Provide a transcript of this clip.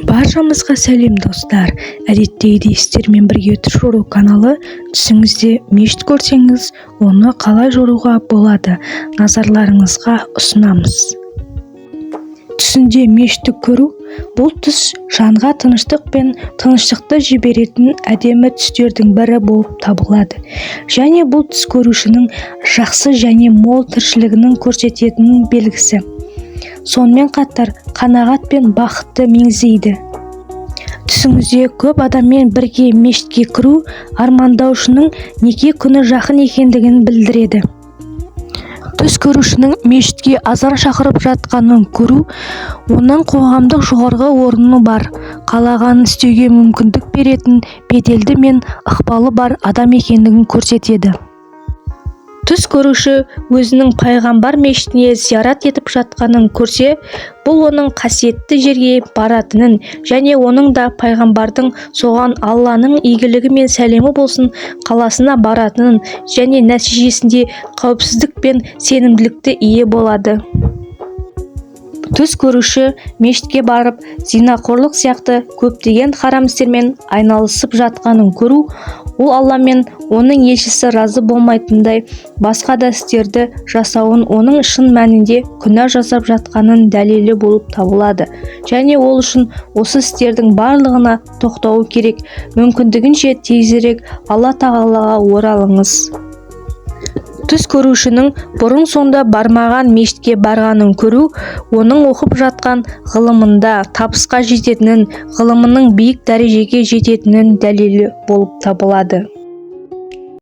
Баршамызға сәлем достар. Әдеттегідей сіздермен бірге түс жору каналы. Түсіңізде мешіт көрсеңіз, оны қалай жоруға болады, назарларыңызға ұсынамыз. Түсінде мешітті көру — бұл түс жанға тыныштық пен тыныштықты жіберетін әдемі түстердің бірі болып табылады. Және бұл түс көрушінің жақсы және мол тіршілігінің көрсететінің белгісі. Сонымен қатар қанағат пен бақытты меңзейді. Түсіңізде көп адаммен бірге мешітке кіру армандаушының неке күні жақын екендігін білдіреді. Түс көрушінің мешітке азан шақырып жатқанын көру, оның қоғамдық жоғарғы орны бар, қалағанын істеуге мүмкіндік беретін беделді мен ықпалы бар адам екендігін көрсетеді. Түс көруші өзінің пайғамбар мешітіне зиярат етіп жатқанын көрсе, бұл оның қасиетті жерге баратынын және оның да пайғамбардың соған Алланың игілігі мен сәлемі болсын қаласына баратынын және нәтижесінде қауіпсіздік пен сенімділікті ие болады. Түс көруші мешітке барып, зинақорлық сияқты көптеген харам істермен айналысып жатқанын көру, ол Алла мен оның елшісі разы болмайтындай басқа да істерді жасауын оның шын мәнінде күнә жасап жатқанын дәлелі болып табылады. Және ол үшін осы істердің барлығына тоқтауы керек. Мүмкіндігінше тезірек Алла тағалаға оралыңыз. Түс көрушінің бұрын сонда бармаған мешітке барғанын көру, оның оқып жатқан ғылымында табысқа жететінін, ғылымының биік дәрежеге жететінін дәлелі болып табылады.